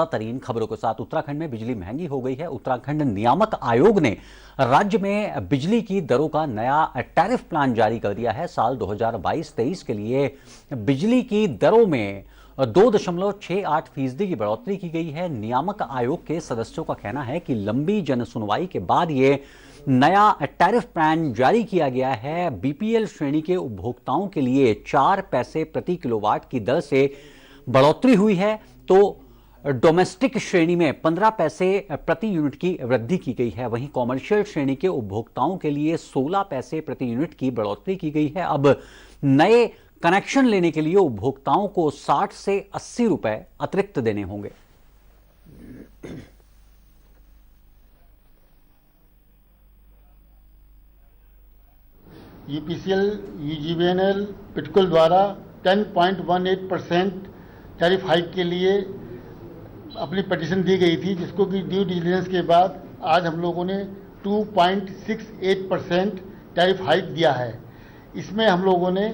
तरीन खबरों के साथ उत्तराखंड में बिजली महंगी हो गई है। उत्तराखंड नियामक आयोग ने राज्य में बिजली की दरों का नया टैरिफ प्लान जारी कर दिया है। साल 2022-23 के लिए बिजली की दरों में 2.68% की बढ़ोतरी की गई है। नियामक आयोग के सदस्यों का कहना है कि लंबी जनसुनवाई के बाद ये नया टैरिफ प्लान जारी किया गया है। बीपीएल श्रेणी के उपभोक्ताओं के लिए 4 पैसे प्रति किलोवाट की दर से बढ़ोतरी हुई है, तो डोमेस्टिक श्रेणी में 15 पैसे प्रति यूनिट की वृद्धि की गई है। वहीं कॉमर्शियल श्रेणी के उपभोक्ताओं के लिए 16 पैसे प्रति यूनिट की बढ़ोतरी की गई है। अब नए कनेक्शन लेने के लिए उपभोक्ताओं को 60 से 80 रुपए अतिरिक्त देने होंगे। यूपीसीएल, यूजीवीएनएल, पिटकुल द्वारा 10.18% टैरिफ हाइक के लिए अपनी पिटीशन दी गई थी, जिसको कि ड्यू डिलिजेंस के बाद आज हम लोगों ने 2.68% टैरिफ हाइक दिया है। इसमें हम लोगों ने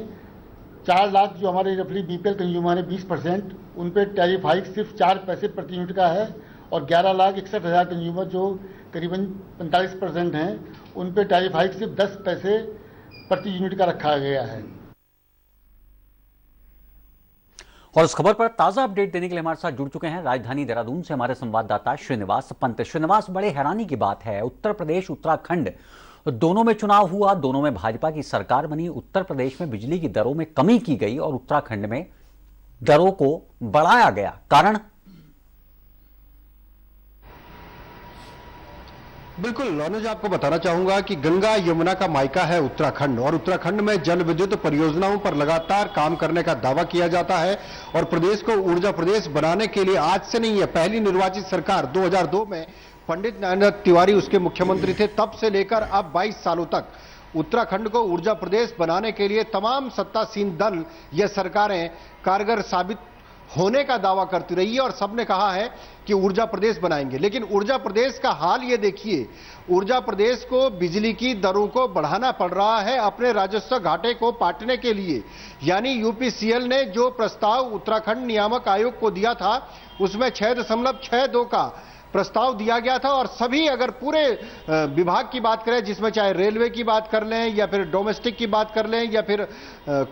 4 लाख जो हमारे रफली बीपीएल कंज्यूमर है 20%, उन पे टैरिफ हाइक सिर्फ 4 पैसे प्रति यूनिट का है, और 11,61,000 कंज्यूमर जो करीबन 45% हैं, उन पे टैरिफ हाइक सिर्फ 10 पैसे प्रति यूनिट का रखा गया है। और इस खबर पर ताजा अपडेट देने के लिए हमारे साथ जुड़ चुके हैं राजधानी देहरादून से हमारे संवाददाता श्रीनिवास पंत। श्रीनिवास, बड़े हैरानी की बात है, उत्तर प्रदेश उत्तराखंड दोनों में चुनाव हुआ, दोनों में भाजपा की सरकार बनी। उत्तर प्रदेश में बिजली की दरों में कमी की गई और उत्तराखंड में दरों को बढ़ाया गया, कारण? बिल्कुल नौनज, आपको बताना चाहूंगा कि गंगा यमुना का मायका है उत्तराखंड, और उत्तराखंड में जल विद्युत परियोजनाओं पर लगातार काम करने का दावा किया जाता है। और प्रदेश को ऊर्जा प्रदेश बनाने के लिए आज से नहीं है, पहली निर्वाचित सरकार 2002 में पंडित नरेंद्र तिवारी उसके मुख्यमंत्री थे, तब से लेकर अब 22 सालों तक उत्तराखंड को ऊर्जा प्रदेश बनाने के लिए तमाम सत्तासीन दल या सरकारें कारगर साबित होने का दावा करती रही है, और सबने कहा है कि ऊर्जा प्रदेश बनाएंगे। लेकिन ऊर्जा प्रदेश का हाल ये देखिए, ऊर्जा प्रदेश को बिजली की दरों को बढ़ाना पड़ रहा है अपने राजस्व घाटे को पाटने के लिए। यानी यूपीसीएल ने जो प्रस्ताव उत्तराखंड नियामक आयोग को दिया था, उसमें 6.62 का प्रस्ताव दिया गया था, और सभी अगर पूरे विभाग की बात करें, जिसमें चाहे रेलवे की बात कर लें या फिर डोमेस्टिक की बात कर लें या फिर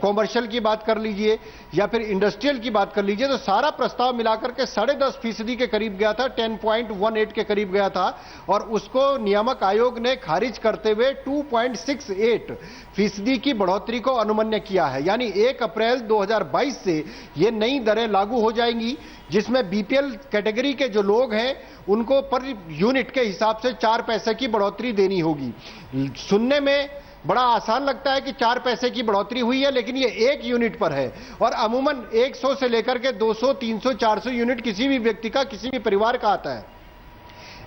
कॉमर्शियल की बात कर लीजिए या फिर इंडस्ट्रियल की बात कर लीजिए, तो सारा प्रस्ताव मिलाकर के 10.5% के करीब गया था, 10.18 के करीब गया था, और उसको नियामक आयोग ने खारिज करते हुए 2.68% की बढ़ोतरी को अनुमन्य किया है। यानी 1 अप्रैल 2022 से ये नई दरें लागू हो जाएंगी, जिसमें बीपीएल कैटेगरी के जो लोग हैं उनको पर यूनिट के हिसाब से 4 पैसे की बढ़ोतरी देनी होगी। सुनने में बड़ा आसान लगता है कि 4 पैसे की बढ़ोतरी हुई है, लेकिन ये 1 यूनिट पर है, और अमूमन 100 से लेकर के 200, 300, 400 यूनिट किसी भी व्यक्ति का, किसी भी परिवार का आता है।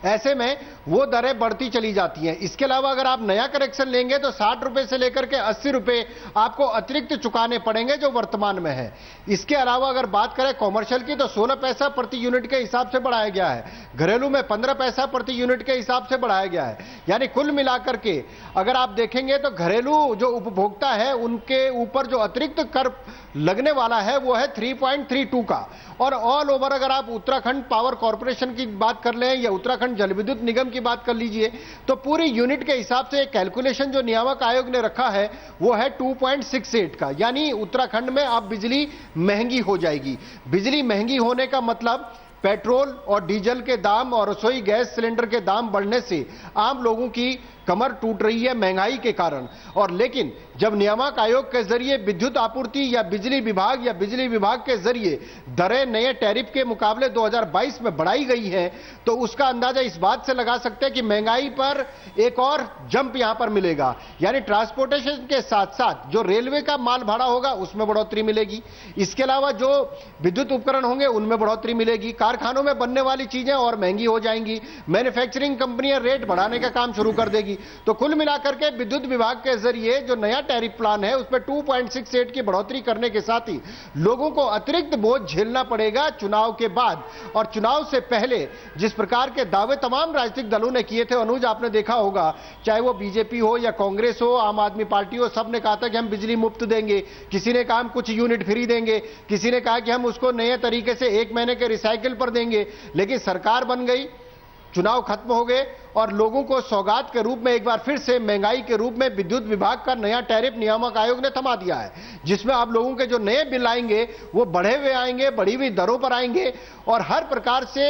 ऐसे में वो दरें बढ़ती चली जाती हैं। इसके अलावा अगर आप नया कनेक्शन लेंगे तो 60 रुपए से लेकर के 80 रुपए आपको अतिरिक्त चुकाने पड़ेंगे, जो वर्तमान में है। इसके अलावा अगर बात करें कॉमर्शियल की, तो 16 पैसा प्रति यूनिट के हिसाब से बढ़ाया गया है, घरेलू में 15 पैसा प्रति यूनिट के हिसाब से बढ़ाया गया है। यानी कुल मिलाकर के अगर आप देखेंगे तो घरेलू जो उपभोक्ता है उनके ऊपर जो अतिरिक्त कर लगने वाला है वो है 3.32 का। और ऑल ओवर अगर आप उत्तराखंड पावर कॉर्पोरेशन की बात कर लें या उत्तराखंड जल विद्युत निगम की बात कर लीजिए, तो पूरी यूनिट के हिसाब से कैलकुलेशन जो नियामक आयोग ने रखा है वो है 2.68 का। यानी उत्तराखंड में अब बिजली महंगी हो जाएगी। बिजली महंगी होने का मतलब पेट्रोल और डीजल के दाम और रसोई गैस सिलेंडर के दाम बढ़ने से आम लोगों की कमर टूट रही है महंगाई के कारण। और लेकिन जब नियामक आयोग के जरिए विद्युत आपूर्ति या बिजली विभाग के जरिए दरें नए टैरिफ के मुकाबले 2022 में बढ़ाई गई है, तो उसका अंदाजा इस बात से लगा सकते हैं कि महंगाई पर एक और जंप यहां पर मिलेगा। यानी ट्रांसपोर्टेशन के साथ साथ जो रेलवे का माल भाड़ा होगा उसमें बढ़ोतरी मिलेगी, इसके अलावा जो विद्युत उपकरण होंगे उनमें बढ़ोतरी मिलेगी, कारखानों में बनने वाली चीजें और महंगी हो जाएंगी, मैन्युफैक्चरिंग कंपनियां रेट बढ़ाने का काम शुरू कर देगी। तो कुल मिलाकर के विद्युत विभाग के जरिए जो नया टैरिफ प्लान है उस पर 2.68 की बढ़ोतरी करने के साथ ही लोगों को अतिरिक्त बोझ झेलना पड़ेगा चुनाव के बाद। और चुनाव से पहले जिस प्रकार के दावे तमाम राजनीतिक दलों ने किए थे, अनुज आपने देखा होगा, चाहे वो बीजेपी हो या कांग्रेस हो, आम आदमी पार्टी हो, सबने कहा था कि हम बिजली मुफ्त देंगे, किसी ने कहा हम कुछ यूनिट फ्री देंगे, किसी ने कहा कि हम उसको नए तरीके से 1 महीने के रिसाइकिल पर देंगे, लेकिन सरकार बन गई, चुनाव खत्म हो गए और लोगों को सौगात के रूप में एक बार फिर से महंगाई के रूप में विद्युत विभाग का नया टैरिफ नियामक आयोग ने थमा दिया है, जिसमें आप लोगों के जो नए बिल आएंगे वो बढ़े हुए आएंगे, बढ़ी हुई दरों पर आएंगे और हर प्रकार से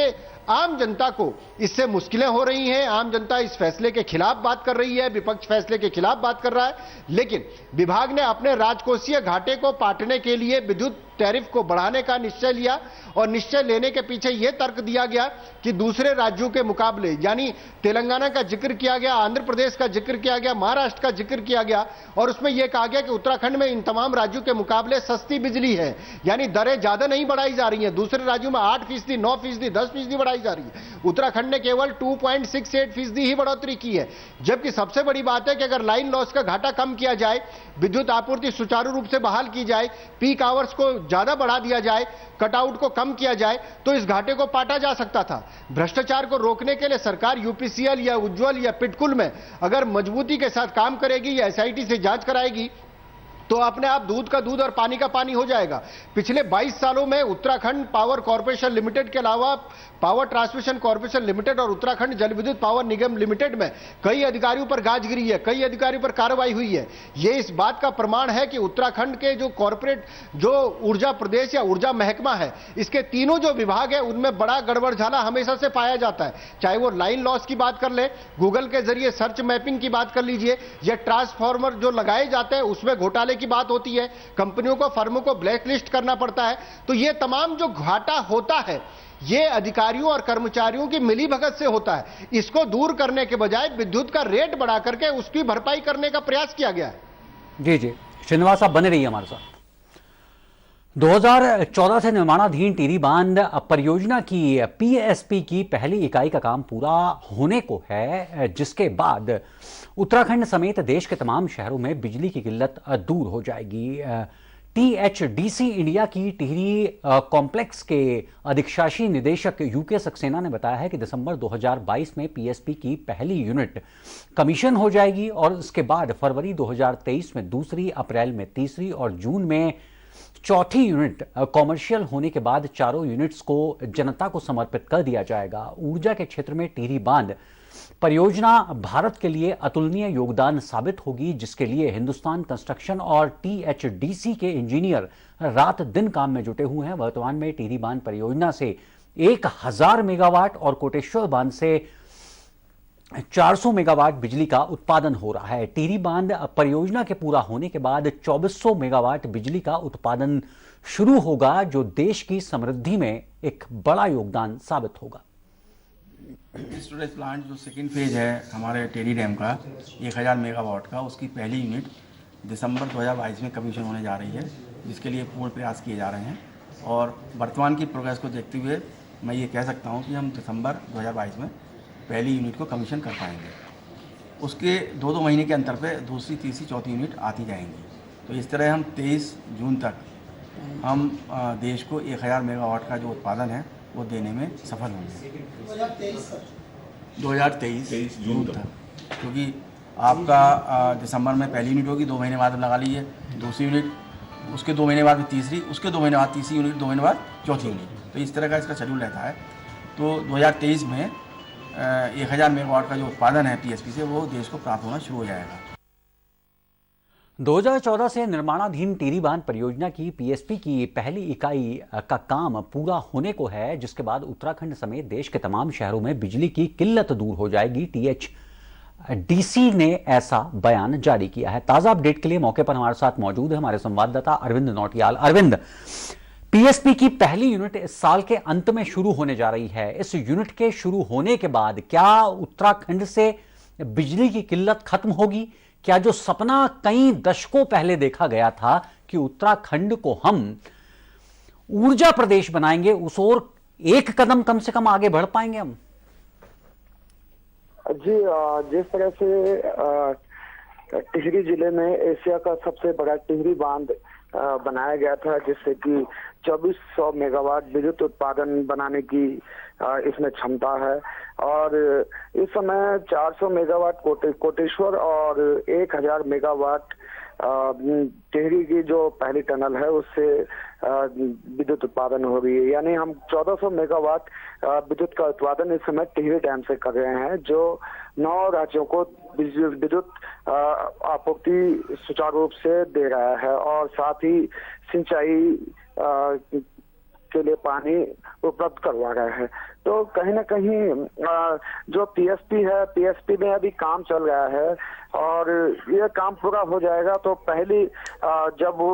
आम जनता को इससे मुश्किलें हो रही हैं। आम जनता इस फैसले के खिलाफ बात कर रही है, विपक्ष फैसले के खिलाफ बात कर रहा है, लेकिन विभाग ने अपने राजकोषीय घाटे को पाटने के लिए विद्युत टैरिफ को बढ़ाने का निश्चय लिया और निश्चय लेने के पीछे यह तर्क दिया गया कि दूसरे राज्यों के मुकाबले, यानी तेलंगाना का जिक्र किया गया, आंध्र प्रदेश का जिक्र किया गया, महाराष्ट्र का जिक्र किया गया और उसमें यह कहा गया कि उत्तराखंड में इन तमाम राज्यों के मुकाबले सस्ती बिजली है, यानी दरें ज्यादा नहीं बढ़ाई जा रही हैं। दूसरे राज्यों में 8%, 9%, 10% बढ़ाई जा रही है, उत्तराखंड ने केवल 2.68% ही बढ़ोतरी की है। जबकि सबसे बड़ी बात है कि अगर लाइन लॉस का घाटा कम किया जाए, विद्युत आपूर्ति सुचारू रूप से बहाल की जाए, पीक आवर्स को ज्यादा बढ़ा दिया जाए, कटआउट को कम किया जाए तो इस घाटे को पाटा जा सकता था। भ्रष्टाचार को रोकने के लिए सरकार यूपीसीएल या उज्ज्वल या पिटकुल में अगर मजबूती के साथ काम करेगी या एसआईटी से जांच कराएगी तो अपने आप दूध का दूध और पानी का पानी हो जाएगा। पिछले 22 सालों में उत्तराखंड पावर कॉर्पोरेशन लिमिटेड के अलावा पावर ट्रांसमिशन कॉर्पोरेशन लिमिटेड और उत्तराखंड जल विद्युत पावर निगम लिमिटेड में कई अधिकारियों पर गाज गिरी है, कई अधिकारियों पर कार्रवाई हुई है। यह इस बात का प्रमाण है कि उत्तराखंड के जो कॉर्पोरेट जो ऊर्जा प्रदेश या ऊर्जा महकमा है, इसके तीनों जो विभाग है उनमें बड़ा गड़बड़झाला हमेशा से पाया जाता है। चाहे वो लाइन लॉस की बात कर ले, गूगल के जरिए सर्च मैपिंग की बात कर लीजिए, या ट्रांसफार्मर जो लगाए जाते हैं उसमें घोटाले की बात होती है, कंपनियों को, फर्मों को ब्लैकलिस्ट करना पड़ता है। तो ये तमाम जो घाटा होता है ये अधिकारियों और कर्मचारियों की मिलीभगत से होता है। इसको दूर करने के बजाय विद्युत का रेट बढ़ा करके उसकी भरपाई करने का प्रयास किया गया है। जी जी, श्रीनिवास आप बने रहिए हमारे साथ। 2014 से निर्माणाधीन टिहरी बांध परियोजना की पीएसपी की पहली इकाई का काम पूरा होने को है, जिसके बाद उत्तराखंड समेत देश के तमाम शहरों में बिजली की किल्लत दूर हो जाएगी। टीएचडीसी इंडिया की टिहरी कॉम्प्लेक्स के अधिशासी निदेशक यूके सक्सेना ने बताया है कि दिसंबर 2022 में पीएसपी की पहली यूनिट कमीशन हो जाएगी और उसके बाद फरवरी 2023 में दूसरी, अप्रैल में तीसरी और जून में चौथी यूनिट कॉमर्शियल होने के बाद चारों यूनिट्स को जनता को समर्पित कर दिया जाएगा। ऊर्जा के क्षेत्र में टिहरी बांध परियोजना भारत के लिए अतुलनीय योगदान साबित होगी, जिसके लिए हिंदुस्तान कंस्ट्रक्शन और टीएचडीसी के इंजीनियर रात दिन काम में जुटे हुए हैं। वर्तमान में टिहरी बांध परियोजना से 1000 मेगावाट और कोटेश्वर बांध से 400 मेगावाट बिजली का उत्पादन हो रहा है। टिहरी बांध परियोजना के पूरा होने के बाद 2400 मेगावाट बिजली का उत्पादन शुरू होगा, जो देश की समृद्धि में एक बड़ा योगदान साबित होगा। स्टोरेज प्लांट जो सेकेंड फेज है हमारे टिहरी डैम का 1000 मेगावाट का, उसकी पहली यूनिट दिसंबर 2022 में कमीशन होने जा रही है, जिसके लिए पूर्ण प्रयास किए जा रहे हैं। और वर्तमान की प्रोग्रेस को देखते हुए मैं ये कह सकता हूँ कि हम दिसंबर 2022 में पहली यूनिट को कमीशन कर पाएंगे। उसके 2 महीने के अंतर पे दूसरी, तीसरी, चौथी यूनिट आती जाएंगी। तो इस तरह हम 23 जून तक हम देश को 1000 मेगावाट का जो उत्पादन है वो देने में सफल होंगे। 2023 जून तक, क्योंकि आपका दिसंबर में पहली यूनिट होगी, 2 महीने बाद लगा लीजिए दूसरी यूनिट, उसके 2 महीने बाद तीसरी, उसके 2 महीने बाद तीसरी यूनिट, 2 महीने बाद चौथी यूनिट। तो इस तरह का इसका शेड्यूल रहता है। तो 2023 में 1000 मेगावाट का जो उत्पादन है पीएसपी से वो देश को प्राप्त होना शुरू हो जाएगा। 2014 से निर्माणाधीन टिहरी बांध परियोजना की पीएसपी की पहली इकाई का काम पूरा होने को है, जिसके बाद उत्तराखंड समेत देश के तमाम शहरों में बिजली की किल्लत दूर हो जाएगी। टीएचडीसी ने ऐसा बयान जारी किया है। ताजा अपडेट के लिए मौके पर हमारे साथ मौजूद है हमारे संवाददाता अरविंद नौटियाल। अरविंद, पीएसपी की पहली यूनिट इस साल के अंत में शुरू होने जा रही है। इस यूनिट के शुरू होने के बाद क्या उत्तराखंड से बिजली की किल्लत खत्म होगी? क्या जो सपना कई दशकों पहले देखा गया था कि उत्तराखंड को हम ऊर्जा प्रदेश बनाएंगे, उस ओर एक कदम कम से कम आगे बढ़ पाएंगे हम? जी, जिस तरह से टिहरी जिले में एशिया का सबसे बड़ा टिहरी बांध बनाया गया था, जिससे कि 2400 मेगावाट विद्युत उत्पादन बनाने की इसमें क्षमता है, और इस समय 400 मेगावाट कोटेश्वर और 1000 मेगावाट टिहरी की जो पहली टनल है उससे विद्युत उत्पादन हो रही है। यानी हम 1400 मेगावाट विद्युत का उत्पादन इस समय टिहरी डैम से कर रहे हैं, जो 9 राज्यों को विद्युत आपूर्ति सुचारू रूप से दे रहा है और साथ ही सिंचाई के लिए पानी उपलब्ध करवा रहा है। तो कहीं ना कहीं जो पीएसपी है, पीएसपी में अभी काम चल रहा है और ये काम पूरा हो जाएगा तो पहली जब वो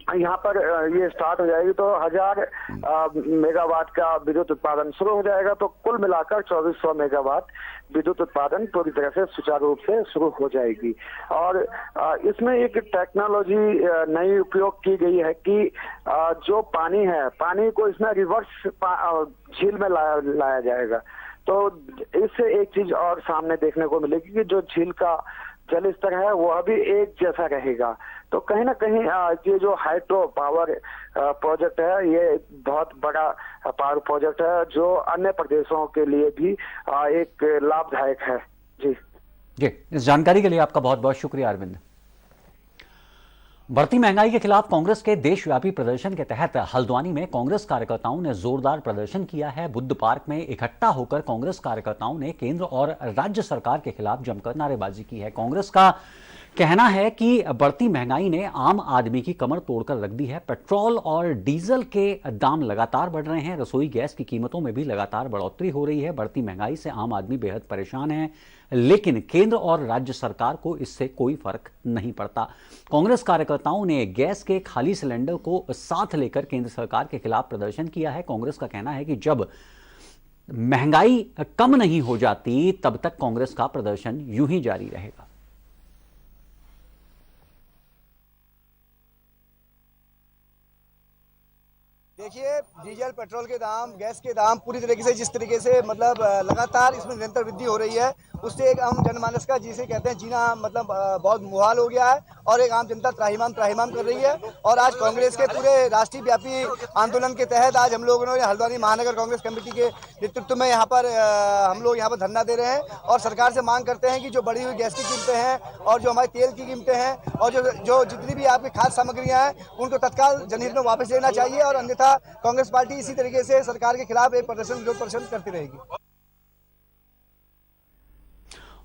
यहाँ पर ये स्टार्ट हो जाएगी तो 1000 मेगावाट का विद्युत उत्पादन शुरू हो जाएगा। तो कुल मिलाकर 2400 मेगावाट विद्युत उत्पादन पूरी तरह से सुचारू रूप से शुरू हो जाएगी। और इसमें एक टेक्नोलॉजी नई उपयोग की गई है कि जो पानी है, पानी को इसमें रिवर्स झील में लाया जाएगा। तो इससे एक चीज और सामने देखने को मिलेगी कि जो झील का जल स्तर है वो अभी एक जैसा रहेगा। तो कहीं ना कहीं ये जो हाइड्रो पावर प्रोजेक्ट है ये बहुत बड़ा पावर प्रोजेक्ट है जो अन्य प्रदेशों के लिए भी एक लाभदायक है। जी इस जानकारी के लिए आपका बहुत बहुत शुक्रिया अरविंद। बढ़ती महंगाई के खिलाफ कांग्रेस के देशव्यापी प्रदर्शन के तहत हल्द्वानी में कांग्रेस कार्यकर्ताओं ने जोरदार प्रदर्शन किया है। बुद्ध पार्क में इकट्ठा होकर कांग्रेस कार्यकर्ताओं ने केंद्र और राज्य सरकार के खिलाफ जमकर नारेबाजी की है। कांग्रेस का कहना है कि बढ़ती महंगाई ने आम आदमी की कमर तोड़कर रख दी है। पेट्रोल और डीजल के दाम लगातार बढ़ रहे हैं। रसोई गैस की कीमतों में भी लगातार बढ़ोतरी हो रही है। बढ़ती महंगाई से आम आदमी बेहद परेशान है, लेकिन केंद्र और राज्य सरकार को इससे कोई फर्क नहीं पड़ता। कांग्रेस कार्यकर्ताओं ने गैस के खाली सिलेंडर को साथ लेकर केंद्र सरकार के खिलाफ प्रदर्शन किया है। कांग्रेस का कहना है कि जब महंगाई कम नहीं हो जाती तब तक कांग्रेस का प्रदर्शन यूं ही जारी रहेगा। देखिए, डीजल पेट्रोल के दाम, गैस के दाम पूरी तरीके से जिस तरीके से मतलब लगातार इसमें निरंतर वृद्धि हो रही है, उससे एक आम जनमानस का जिसे कहते हैं जीना मतलब बहुत मुहाल हो गया है और एक आम जनता त्राहिमाम कर रही है। और आज कांग्रेस के पूरे राष्ट्रीय व्यापी आंदोलन के तहत आज हम लोगों ने हल्द्वानी महानगर कांग्रेस कमेटी के नेतृत्व में यहाँ पर हम लोग यहाँ पर धरना दे रहे हैं और सरकार से मांग करते हैं कि जो बढ़ी हुई गैस की कीमतें हैं और जो हमारे तेल की कीमतें हैं और जो जितनी भी आपकी खाद्य सामग्रियां हैं उनको तत्काल जनहित में वापस लेना चाहिए और अन्यथा कांग्रेस पार्टी इसी तरीके से सरकार के खिलाफ एक विरोध प्रदर्शन करती रहेगी।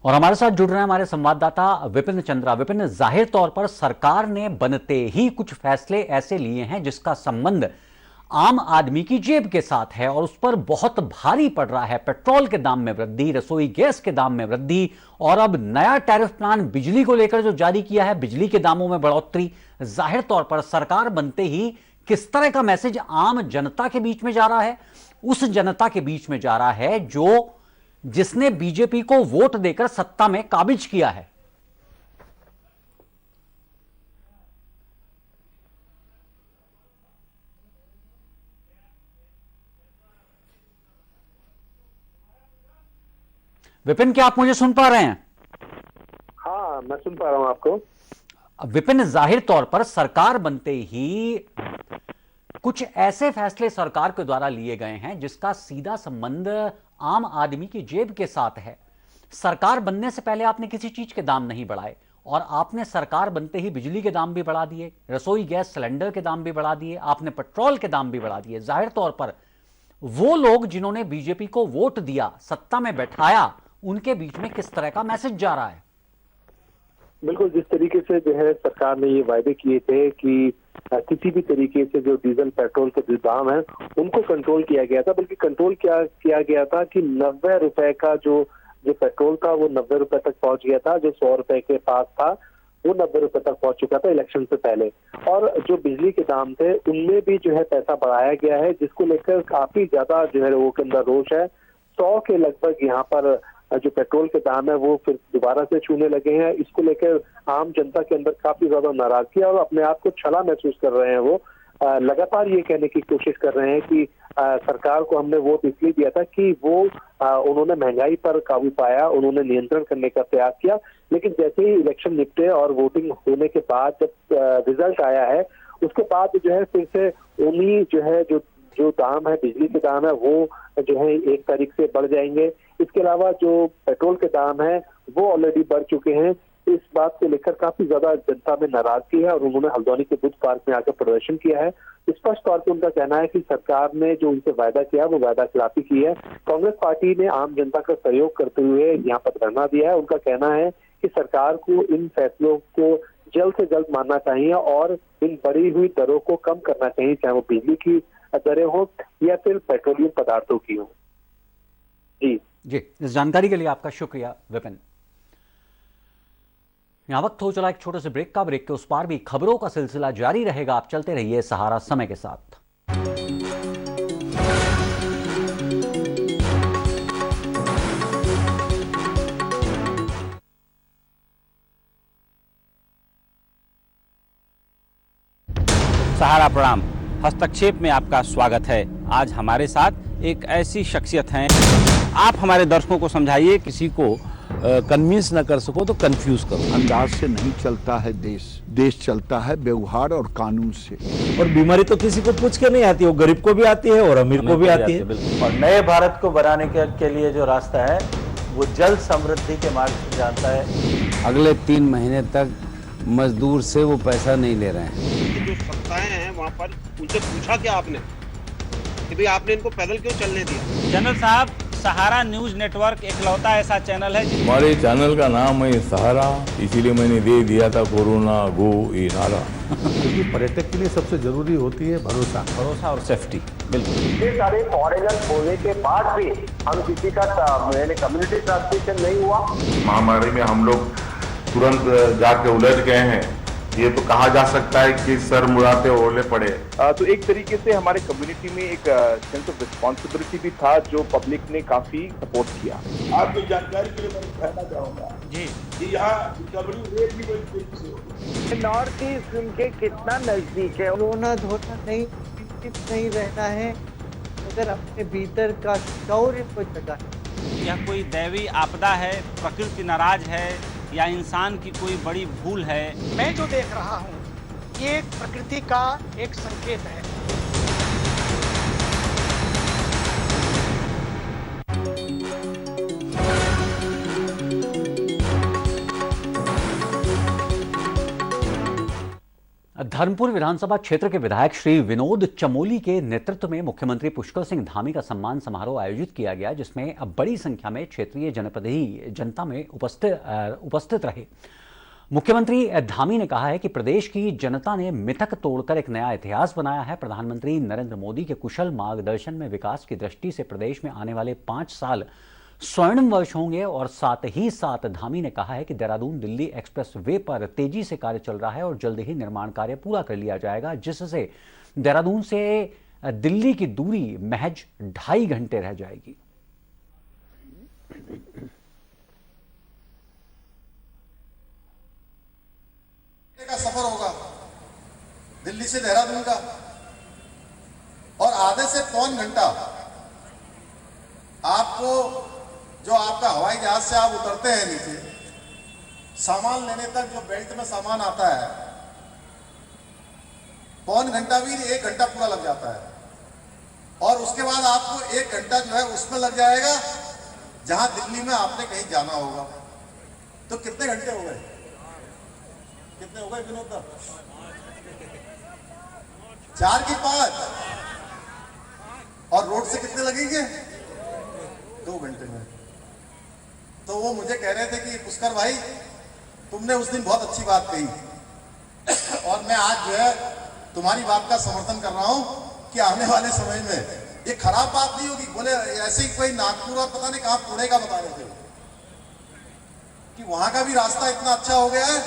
और हमारे साथ जुड़ रहे हैं हमारे संवाददाता विपिन चंद्रा। विपिन, जाहिर तौर पर सरकार ने बनते ही कुछ फैसले ऐसे लिए हैं जिसका संबंध आम आदमी की जेब के साथ है और उस पर बहुत भारी पड़ रहा है। पेट्रोल के दाम में वृद्धि, रसोई गैस के दाम में वृद्धि और अब नया टैरिफ प्लान बिजली को लेकर जो जारी किया है, बिजली के दामों में बढ़ोतरी। जाहिर तौर पर सरकार बनते ही किस तरह का मैसेज आम जनता के बीच में जा रहा है? उस जनता के बीच में जा रहा है जिसने बीजेपी को वोट देकर सत्ता में काबिज किया है। विपिन, क्या आप मुझे सुन पा रहे हैं? हाँ, मैं सुन पा रहा हूं आपको। विपिन, जाहिर तौर पर सरकार बनते ही कुछ ऐसे फैसले सरकार के द्वारा लिए गए हैं जिसका सीधा संबंध आम आदमी की जेब के साथ है। सरकार बनने से पहले आपने किसी चीज के दाम नहीं बढ़ाए और आपने सरकार बनते ही बिजली के दाम भी बढ़ा दिए, रसोई गैस सिलेंडर के दाम भी बढ़ा दिए, आपने पेट्रोल के दाम भी बढ़ा दिए। जाहिर तौर पर वो लोग जिन्होंने बीजेपी को वोट दिया, सत्ता में बैठाया, उनके बीच में किस तरह का मैसेज जा रहा है? बिल्कुल, जिस तरीके से जो है सरकार ने ये वायदे किए थे कि किसी भी तरीके से जो डीजल पेट्रोल के जो दाम है उनको कंट्रोल किया गया था, बल्कि कंट्रोल क्या किया गया था कि 90 रुपए का जो पेट्रोल था वो 90 रुपए तक पहुंच गया था। जो 100 रुपए के पास था वो 90 रुपए तक पहुंच चुका था इलेक्शन से पहले। और जो बिजली के दाम थे उनमें भी जो है पैसा बढ़ाया गया है, जिसको लेकर काफी ज्यादा जो है लोगों के अंदर रोष है। 100 के लगभग यहाँ पर जो पेट्रोल के दाम है वो फिर दोबारा से छूने लगे हैं। इसको लेकर आम जनता के अंदर काफी ज्यादा नाराजगी और अपने आप को छला महसूस कर रहे हैं। वो लगातार ये कहने की कोशिश कर रहे हैं कि सरकार को हमने वोट इसलिए दिया था कि वो उन्होंने महंगाई पर काबू पाया, उन्होंने नियंत्रण करने का प्रयास किया। लेकिन जैसे ही इलेक्शन निपटे और वोटिंग होने के बाद जब रिजल्ट आया है उसके बाद जो है फिर से उन्हीं जो है जो दाम है, बिजली के दाम है, वो जो है 1 तारीख से बढ़ जाएंगे। इसके अलावा जो पेट्रोल के दाम है वो ऑलरेडी बढ़ चुके हैं। इस बात को लेकर काफी ज्यादा जनता में नाराजगी है और उन्होंने हल्द्वानी के बुद्ध पार्क में आकर प्रदर्शन किया है। स्पष्ट तौर पर उनका कहना है कि सरकार ने जो उनसे वायदा किया वो वायदा खिलाफी की है। कांग्रेस पार्टी ने आम जनता का सहयोग करते हुए यहाँ पर धरना दिया है। उनका कहना है कि सरकार को इन फैसलों को जल्द से जल्द मानना चाहिए और इन बढ़ी हुई दरों को कम करना चाहिए, चाहे वो बिजली की दरें हो या फिर पेट्रोलियम पदार्थों की हो। जी, इस जानकारी के लिए आपका शुक्रिया विपिन। यहां वक्त हो चला एक छोटे से ब्रेक का। ब्रेक के उस पार भी खबरों का सिलसिला जारी रहेगा। आप चलते रहिए सहारा समय के साथ। सहारा प्रणाम, हस्तक्षेप में आपका स्वागत है। आज हमारे साथ एक ऐसी शख्सियत हैं, आप हमारे दर्शकों को समझाइए। किसी को कन्विंस न कर सको तो कंफ्यूज करो। अंदाज से नहीं चलता है देश, देश चलता है व्यवहार और कानून से। और बीमारी तो किसी को पूछ के नहीं आती, वो गरीब को भी आती है और अमीर को भी आती है। और नए भारत को बनाने के लिए जो रास्ता है वो जल समृद्धि के मार्ग से जानता है। अगले 3 महीने तक मजदूर से वो पैसा नहीं ले रहे हैं। जो सत्ताएं हैं वहाँ पर उनसे पूछा क्या आपने कि भाई आपने इनको पैदल क्यों चलने दिया? जनरल साहब, सहारा न्यूज नेटवर्क एकलौता ऐसा चैनल है। हमारे चैनल का नाम है सहारा, इसीलिए मैंने दे दिया था कोरोना गो ये नारा। क्योंकि पर्यटक के लिए सबसे जरूरी होती है भरोसा और सेफ्टी। बिल्कुल, ये सारे फॉरेनर होने के बाद भी हम किसी का कम्युनिटी ट्रांसमिशन नहीं हुआ। महामारी में हम लोग तुरंत जाके उलझ गए हैं, ये तो कहा जा सकता है कि सर मुड़ाते ओले पड़े। तो एक तरीके से हमारे कम्युनिटी में एक सेंस ऑफ रिस्पॉन्सिबिलिटी भी था जो पब्लिक ने काफी सपोर्ट किया। आपकी जानकारी के लिए मैं कहना चाहूँगा जी कि यहाँ रिकवरी रेट भी बड़ी तेजी से होगी। नॉर्थ ईस्ट उनके कितना नजदीक है। रोना धोना नहीं रहना है, अगर अपने भीतर का शौर्य को जगा। यह कोई दैवी आपदा है, प्रकृति नाराज है या इंसान की कोई बड़ी भूल है? मैं जो देख रहा हूँ ये प्रकृति का एक संकेत है। धर्मपुर विधानसभा क्षेत्र के विधायक श्री विनोद चमोली के नेतृत्व में मुख्यमंत्री पुष्कर सिंह धामी का सम्मान समारोह आयोजित किया गया, जिसमें अब बड़ी संख्या में क्षेत्रीय जनप्रतिनिधि जनता में उपस्थित रहे। मुख्यमंत्री धामी ने कहा है कि प्रदेश की जनता ने मिथक तोड़कर एक नया इतिहास बनाया है। प्रधानमंत्री नरेंद्र मोदी के कुशल मार्गदर्शन में विकास की दृष्टि से प्रदेश में आने वाले 5 साल स्वर्णिम वर्ष होंगे। और साथ ही साथ धामी ने कहा है कि देहरादून दिल्ली एक्सप्रेस वे पर तेजी से कार्य चल रहा है और जल्द ही निर्माण कार्य पूरा कर लिया जाएगा, जिससे देहरादून से दिल्ली की दूरी महज 2.5 घंटे रह जाएगी। का सफर होगा दिल्ली से देहरादून का, और आधे से पौन घंटा आपको जो आपका हवाई जहाज से आप उतरते हैं नीचे, सामान लेने तक जो बेल्ट में सामान आता है, पौन घंटा भी 1 घंटा पूरा लग जाता है। और उसके बाद आपको 1 घंटा जो है उसमें लग जाएगा जहां दिल्ली में आपने कहीं जाना होगा। तो कितने घंटे हो गए? कितने हो गए विनोद? 4 की 5 और रोड से कितने लगेंगे? 2 घंटे में। तो वो मुझे कह रहे थे कि पुष्कर भाई तुमने उस दिन बहुत अच्छी बात कही और मैं आज जो है तुम्हारी बात का समर्थन कर रहा हूं कि आने वाले समय में ये खराब बात नहीं होगी। बोले ऐसे ही कोई नागपुर और पता नहीं कहां पुणे का बता रहे थे कि वहां का भी रास्ता इतना अच्छा हो गया है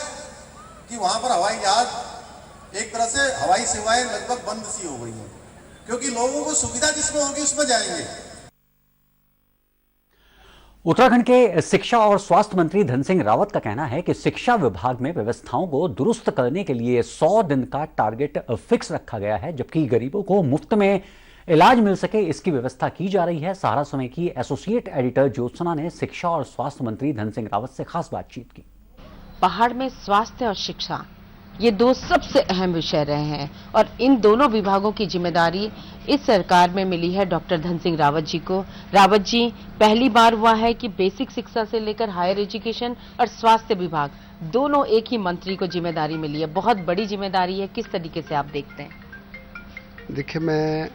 कि वहां पर हवाई जहाज एक तरह से हवाई सेवाएं लगभग बंद सी हो गई हैं, क्योंकि लोगों को सुविधा जिसमें होगी उसमें जाएंगे। उत्तराखंड के शिक्षा और स्वास्थ्य मंत्री धन सिंह रावत का कहना है कि शिक्षा विभाग में व्यवस्थाओं को दुरुस्त करने के लिए 100 दिन का टारगेट फिक्स रखा गया है, जबकि गरीबों को मुफ्त में इलाज मिल सके इसकी व्यवस्था की जा रही है। सहारा समय की एसोसिएट एडिटर ज्योत्सना ने शिक्षा और स्वास्थ्य मंत्री धन सिंह रावत से खास बातचीत की। पहाड़ में स्वास्थ्य और शिक्षा ये दो सबसे अहम विषय रहे हैं और इन दोनों विभागों की जिम्मेदारी इस सरकार में मिली है डॉक्टर धन सिंह रावत जी को। रावत जी, पहली बार हुआ है कि बेसिक शिक्षा से लेकर हायर एजुकेशन और स्वास्थ्य विभाग दोनों एक ही मंत्री को जिम्मेदारी मिली है। बहुत बड़ी जिम्मेदारी है, किस तरीके से आप देखते हैं? देखिए, मैं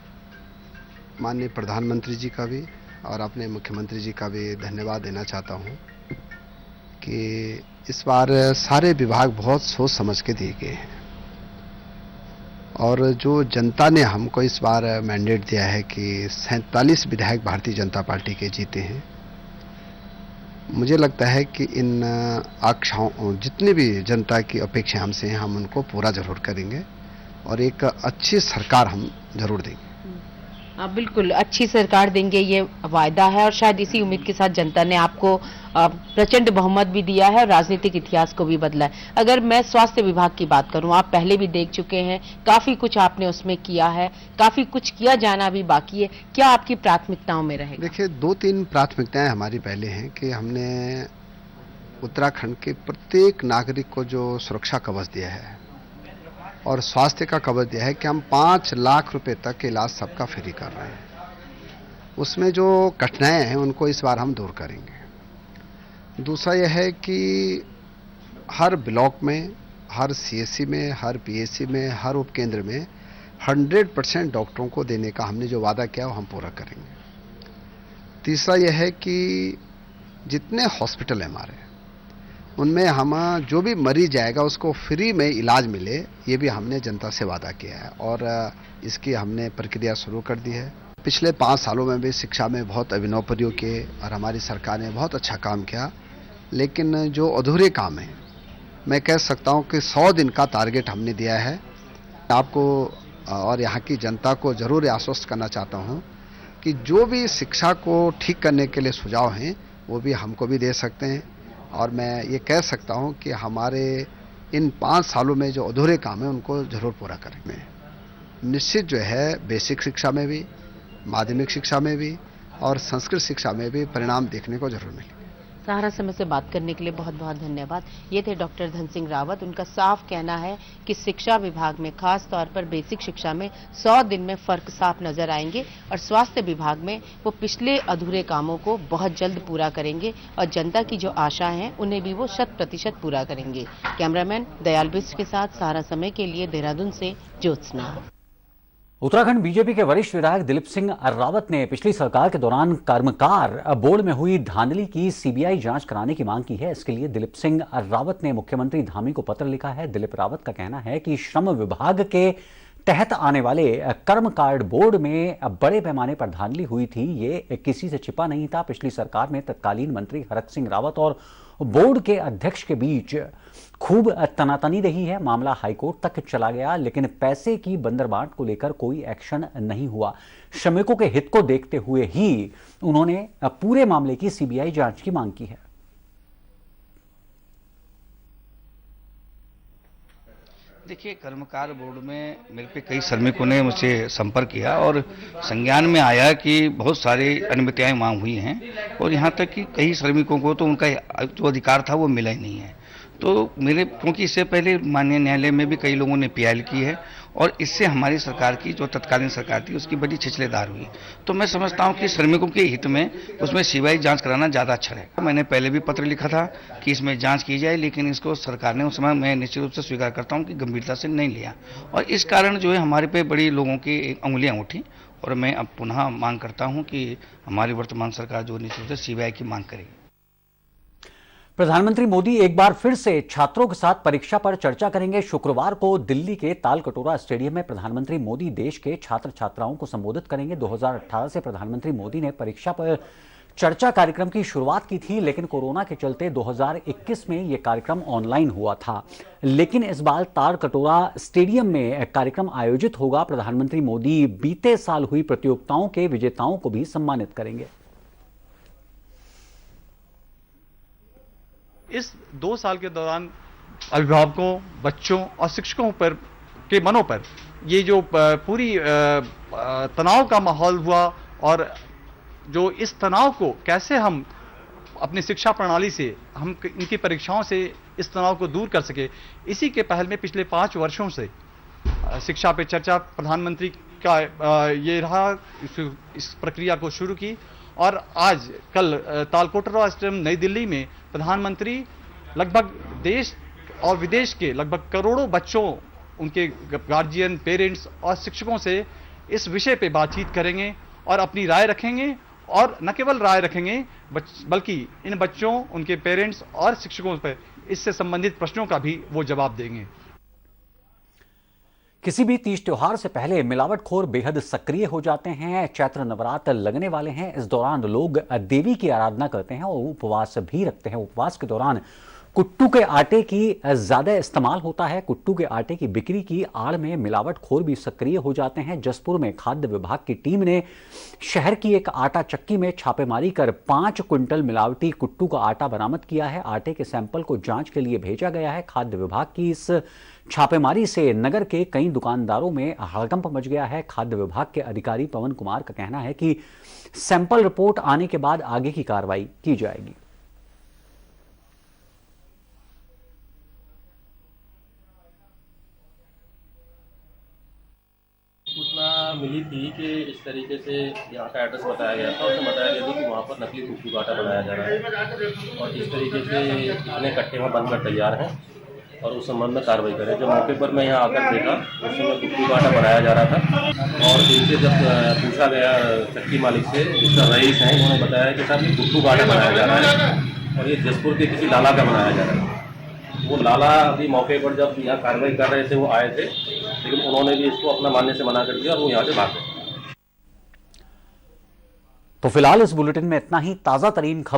माननीय प्रधानमंत्री जी का भी और अपने मुख्यमंत्री जी का भी धन्यवाद देना चाहता हूं कि इस बार सारे विभाग बहुत सोच समझ के दिए गए हैं और जो जनता ने हमको इस बार मैंडेट दिया है कि 47 विधायक भारतीय जनता पार्टी के जीते हैं। मुझे लगता है कि इन आकांक्षाओं, जितनी भी जनता की अपेक्षा हमसे हैं, हम उनको पूरा जरूर करेंगे और एक अच्छी सरकार हम जरूर देंगे। बिल्कुल अच्छी सरकार देंगे, ये वायदा है और शायद इसी उम्मीद के साथ जनता ने आपको प्रचंड बहुमत भी दिया है और राजनीतिक इतिहास को भी बदला है। अगर मैं स्वास्थ्य विभाग की बात करूं, आप पहले भी देख चुके हैं, काफी कुछ आपने उसमें किया है, काफी कुछ किया जाना भी बाकी है। क्या आपकी प्राथमिकताओं में रहेगा? देखिए, 2-3 प्राथमिकताएं हमारी पहले हैं कि हमने उत्तराखंड के प्रत्येक नागरिक को जो सुरक्षा कवच दिया है और स्वास्थ्य का कवच दिया है कि हम 5 लाख रुपए तक के इलाज सबका फ्री कर रहे हैं। उसमें जो कठिनाइयां हैं उनको इस बार हम दूर करेंगे। दूसरा यह है कि हर ब्लॉक में, हर सीएससी में, हर पीएचसी में, हर उपकेंद्र में 100% डॉक्टरों को देने का हमने जो वादा किया वो हम पूरा करेंगे। तीसरा यह है कि जितने हॉस्पिटल हैं हमारे, उनमें हम जो भी मरीज जाएगा उसको फ्री में इलाज मिले, ये भी हमने जनता से वादा किया है और इसकी हमने प्रक्रिया शुरू कर दी है। पिछले 5 सालों में भी शिक्षा में बहुत अभिनव प्रयोग किए और हमारी सरकार ने बहुत अच्छा काम किया, लेकिन जो अधूरे काम हैं, मैं कह सकता हूं कि 100 दिन का टारगेट हमने दिया है। आपको और यहाँ की जनता को जरूर आश्वस्त करना चाहता हूँ कि जो भी शिक्षा को ठीक करने के लिए सुझाव हैं वो भी हमको भी दे सकते हैं और मैं ये कह सकता हूं कि हमारे इन 5 सालों में जो अधूरे काम है उनको जरूर पूरा करेंगे। निश्चित जो है बेसिक शिक्षा में भी, माध्यमिक शिक्षा में भी और संस्कृत शिक्षा में भी परिणाम देखने को जरूर मिलेंगे। सहारा समय से बात करने के लिए बहुत बहुत धन्यवाद। ये थे डॉक्टर धन सिंह रावत। उनका साफ कहना है कि शिक्षा विभाग में, खास तौर पर बेसिक शिक्षा में 100 दिन में फर्क साफ नजर आएंगे और स्वास्थ्य विभाग में वो पिछले अधूरे कामों को बहुत जल्द पूरा करेंगे और जनता की जो आशा है उन्हें भी वो 100% पूरा करेंगे। कैमरामैन दयाल बिष्ट के साथ सहारा समय के लिए देहरादून से ज्योत्सना। उत्तराखंड बीजेपी के वरिष्ठ विधायक दिलीप सिंह रावत ने पिछली सरकार के दौरान कर्मकार बोर्ड में हुई धांधली की सीबीआई जांच कराने की मांग की है। इसके लिए दिलीप सिंह रावत ने मुख्यमंत्री धामी को पत्र लिखा है। दिलीप रावत का कहना है कि श्रम विभाग के तहत आने वाले कर्म कार्ड बोर्ड में बड़े पैमाने पर धांधली हुई थी, ये किसी से छिपा नहीं था। पिछली सरकार में तत्कालीन मंत्री हरक सिंह रावत और बोर्ड के अध्यक्ष के बीच खूब तनातनी रही है। मामला हाईकोर्ट तक चला गया, लेकिन पैसे की बंदरबांट को लेकर कोई एक्शन नहीं हुआ। श्रमिकों के हित को देखते हुए ही उन्होंने पूरे मामले की सीबीआई जांच की मांग की है। देखिए, कर्मकार बोर्ड में मेरे पे कई श्रमिकों ने मुझसे संपर्क किया और संज्ञान में आया कि बहुत सारी अनुमतियां मांग हुई हैं और यहाँ तक कि कई श्रमिकों को तो उनका जो अधिकार था वो मिला ही नहीं है। तो मेरे, क्योंकि इससे पहले माननीय न्यायालय में भी कई लोगों ने पीआईएल की है और इससे हमारी सरकार की जो तत्कालीन सरकार थी उसकी बड़ी छिछलेदार हुई। तो मैं समझता हूं कि श्रमिकों के हित में उसमें सीबीआई जांच कराना ज़्यादा अच्छा रहेगा। मैंने पहले भी पत्र लिखा था कि इसमें जांच की जाए, लेकिन इसको सरकार ने उस समय, मैं निश्चित रूप से स्वीकार करता हूं कि गंभीरता से नहीं लिया और इस कारण जो है हमारे पे बड़ी लोगों की उंगलियाँ उठी और मैं अब पुनः मांग करता हूँ कि हमारी वर्तमान सरकार जो निश्चित रूप से सीबीआई की मांग करेगी। प्रधानमंत्री मोदी एक बार फिर से छात्रों के साथ परीक्षा पर चर्चा करेंगे। शुक्रवार को दिल्ली के तालकटोरा स्टेडियम में प्रधानमंत्री मोदी देश के छात्र छात्राओं को संबोधित करेंगे। 2018 से प्रधानमंत्री मोदी ने परीक्षा पर चर्चा कार्यक्रम की शुरुआत की थी, लेकिन कोरोना के चलते 2021 में यह कार्यक्रम ऑनलाइन हुआ था। लेकिन इस बार तालकटोरा स्टेडियम में कार्यक्रम आयोजित होगा। प्रधानमंत्री मोदी बीते साल हुई प्रतियोगिताओं के विजेताओं को भी सम्मानित करेंगे। इस 2 साल के दौरान अभिभावकों, बच्चों और शिक्षकों पर के मनों पर ये जो पूरी तनाव का माहौल हुआ और जो इस तनाव को कैसे हम अपनी शिक्षा प्रणाली से हम इनकी परीक्षाओं से इस तनाव को दूर कर सके, इसी के पहल में पिछले 5 वर्षों से शिक्षा पे चर्चा प्रधानमंत्री का ये रहा, इस प्रक्रिया को शुरू की और आज कल तालकोटरा स्टेडियम नई दिल्ली में प्रधानमंत्री लगभग देश और विदेश के लगभग करोड़ों बच्चों, उनके गार्जियन, पेरेंट्स और शिक्षकों से इस विषय पे बातचीत करेंगे और अपनी राय रखेंगे और न केवल राय रखेंगे बल्कि इन बच्चों, उनके पेरेंट्स और शिक्षकों पर इससे संबंधित प्रश्नों का भी वो जवाब देंगे। किसी भी तीज त्योहार से पहले मिलावटखोर बेहद सक्रिय हो जाते हैं। चैत्र नवरात्र लगने वाले हैं। इस दौरान लोग देवी की आराधना करते हैं और उपवास भी रखते हैं। उपवास के दौरान कुट्टू के आटे की ज्यादा इस्तेमाल होता है। कुट्टू के आटे की बिक्री की आड़ में मिलावटखोर भी सक्रिय हो जाते हैं। जसपुर में खाद्य विभाग की टीम ने शहर की एक आटा चक्की में छापेमारी कर 5 क्विंटल मिलावटी कुट्टू का आटा बरामद किया है। आटे के सैंपल को जांच के लिए भेजा गया है। खाद्य विभाग की इस छापेमारी से नगर के कई दुकानदारों में हड़कंप मच गया है। खाद्य विभाग के अधिकारी पवन कुमार का कहना है कि सैंपल रिपोर्ट आने के बाद आगे की कार्रवाई की जाएगी। सूचना मिली थी कि इस तरीके से यहाँ का एड्रेस बताया गया था। उसमें बताया गया था कि वहाँ पर नकली कुट्टू का आटा बनाया जा रहा है और इस तरीके से इतने कट्टे वहाँ बनकर तैयार हैं और उस संबंध में कार्रवाई करें। जब मौके पर मैं यहाँ आकर देखा उस समय कुट्टू का आटा बनाया जा रहा था और इनसे जब पूछा गया चक्की मालिक से, जिसका रईस है, उन्होंने बताया कि साहब ये कुट्टू का आटा बनाया जा रहा है और ये जसपुर के किसी लाला का बनाया जा रहा है। वो लाला अभी मौके पर जब यहाँ कार्रवाई कर रहे थे वो आए थे, लेकिन उन्होंने भी इसको अपना मानने से मना कर दिया और वो यहाँ से भाग गए। तो फिलहाल इस बुलेटिन में इतना ही। ताजा तरीन खबर